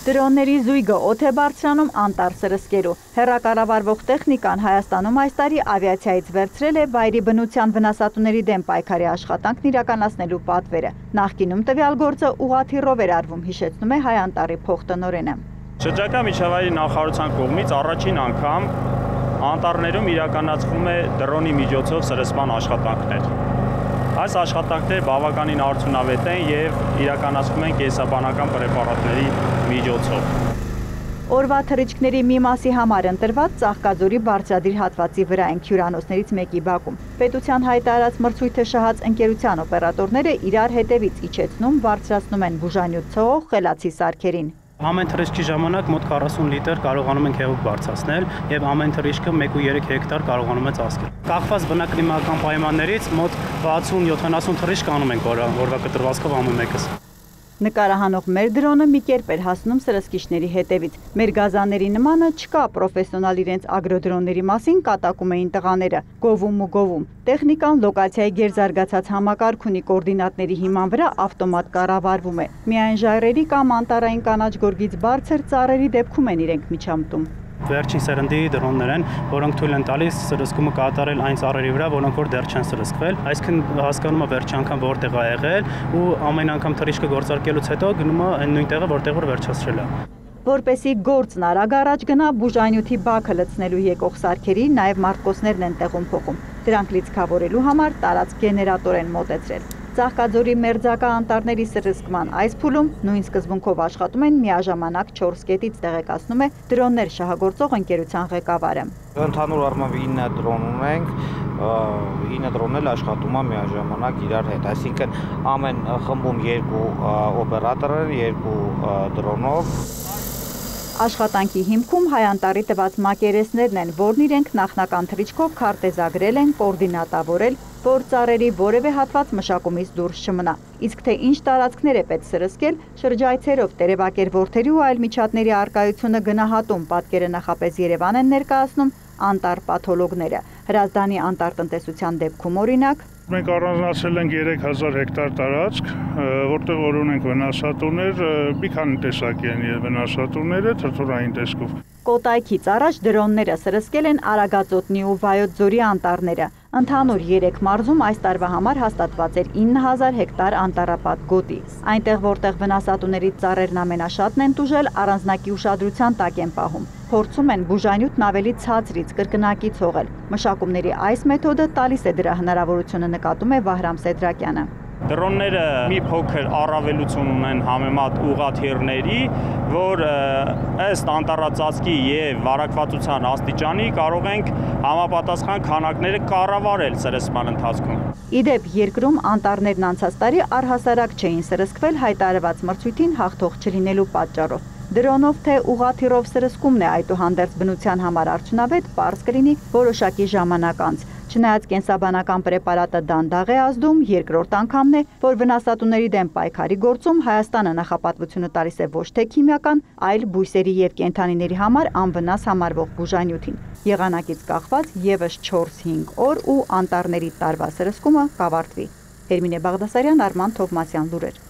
Դրոնների զույգը օդ է բարձրանում անտառ սրսկելու։ Հեռակառավարվող տեխնիկան Հայաստանում այս տարի ավիացիայից վերցրել է վայրի բնության վնասատուների դեմ պայքարի աշխատանքն իրականացնելու պատվերը։ Նախկինում տվյալ գործը ուղղաթիռով էր արվում, հիշեցնում է Հայ անտառի փոխտնօրենը։ Շրջակա միջավայրի նախարարության կողմից առաջին անգամ անտառներում իրականացվում է դրոնի միջոցով սրսկման աշխատանքներ։ Այս աշխատանքները բավականին արդյունավետ են եւ իրականացվում են կենսաբանական պրեպարատների միջոցով։ Օրվա թռիչքների մի մասի համար ընտրված Ծաղկաձորի Բարձրադիր հատվածի վրա են հյուրանոցներից մեկի բակում։ Պետության հայտարարած մրցույթը շահած ընկերության օպերատորները իրար հետևից իջեցնում, բարձրացնում են բուժանյութ ցողող խելացի սարքերին։ Ամեն թռիչքի ժամանակ մոտ 40 լիտր կարողանում ենք հեղուկ բարձրացնել եւ ամեն թռիչքը 1.3 հեկտար կարողանում է ծածկել։ Կախված բնակլիմական պայմաններից մոտ 60-70 թռիչք անում ենք օրվա կտրվածքով ամեն մեկս։ Նկարահանող մեր դրոնը մի կերպ էր հասնում սրսկիչների հետևից։ Մեր գազանների նմանը չկա, պրոֆեսիոնալ իրենց ագրոդրոնների մասին կատակում էին տղաները, գովում ու գովում։ Տեխնիկան լոկացիայի գերզարգացած համակարգ ունի, կոորդինատների հիման վրա ավտոմատ կառավարվում է։ Միայն ժայռերի կամ անտառային կանաչ գորգից բարձր ծառերի դեպքում են իրենք միջամտում։ Վերջին սերնդի դրոններ են, որոնք թույլ են տալիս սրսկումը կատարել այն ծառերի վրա, որոնք որ դեռ չեն սրսկվել։ Այսինքն հասկանում է վերջի անգամ որտեղ է եղել ու ամեն անգամ թռիչքը գործարկելուց հետո գնում է այն նույն տեղը, որտեղ որ վերջացրել է։ Որպեսի գործն արագ առաջ գնա, բուժանյութի բաքը լցնելու եկող սարքերի նաև մարտկոցներն են տեղում փոխում։ Դրանք լիցքավորելու համար տարածք գեներատոր են մոտեցրել։ Ծաղկաձորի մերձակա անտառների սրսկման այս փուլում նույն սկզբունքով աշխատում են միաժամանակ 4 կետից, տեղեկացնում է դրոններ շահագործող ընկերության ղեկավարը։ Ընդհանուր առմամբ 9 դրոն ունենք, 9 դրոնն էլ աշխատում է միաժամանակ իրար հետ, այսինքն ամեն խմբում 2 օպերատոր են, 2 դրոնով։ Աշխատանքի հիմքում Հայ անտառի տված մակերեսներն են, որն իրենք նախնական թռիչքով քարտեզագրել են, կոորդինատավորել, որ ծառերի որևէ հատված մշակումից դուրս չմնա։ Իսկ թե ինչ տարածքներ է պետք սրսկել, շրջայցերով, տերևակեր որդերի ու այլ միջատների առկայությունը գնահատում, պատկերը նախապես Երևան են ներկայացնում անտառ պաթոլոգները։ Հրազդանի անտառտնտեսության դեպքում օրինակ Մենք առանձնացրել ենք 3000 հեկտար տարածք, որտեղ որ ունենք վնասատուներ, մի քանի տեսակի են վնասատուները թրթուրային տեսքով։ Կոտայքից առաջ դրոնները սրսկել են Արագածոտնի ու Վայոց ձորի անտառները։ Ընդհանուր 3 մարզում այս տարվա համար հաստատված էր 9000 հեկտար անտառապատ գոտի։ Այնտեղ, որտեղ վնասատուներից ծառերն ամենաշատն են տուժել, առանձնակի ուշադրության տակ են պահում։ Փորձում են բուժանյութն ավելի ցածրից, կրկնակի ցողել։ Մշակումների այս մեթոդը տալիս է դրա հնարավորությունը, նկատում է Վահրամ Սեդրակյանը։ Դրոնները մի փոքր առավելություն ունեն համեմատ ուղղաթիռների, որ ըստ անտառածածկի եւ վարակվածության աստիճանի կարող ենք համապատասխան քանակները կառավարել սրսկման ընթացքում։ Իդեպ երկրում անտառներն անցած տարի առհասարակ չէին սրսկվել հայտարարված մրցույթին հաղթող չլինելու պատճառով։ Դրոնով թե ուղղաթիռով սրսկումն է այդուհանդերձ բնության համար արդյունավետ, պարզ կլինի որոշակի ժամանակ անց։ Չնայած կենսաբանական պրեպարատը դանդաղ է ազդում, երկրորդ անգամն է, որ վնասատուների դեմ պայքարի գործում Հայաստանը նախապատվությունը տալիս է ոչ թե քիմիական, այլ բույսերի եւ կենդանիների համար անվնաս համարվող բուժանյութին։ Եղանակից կախված եւս 4-5 օր ու անտառների տարվա սրսկումը կավարտվի։ Հերմինե Բաղդասարյան, Արման Թովմասյան, լուրեր։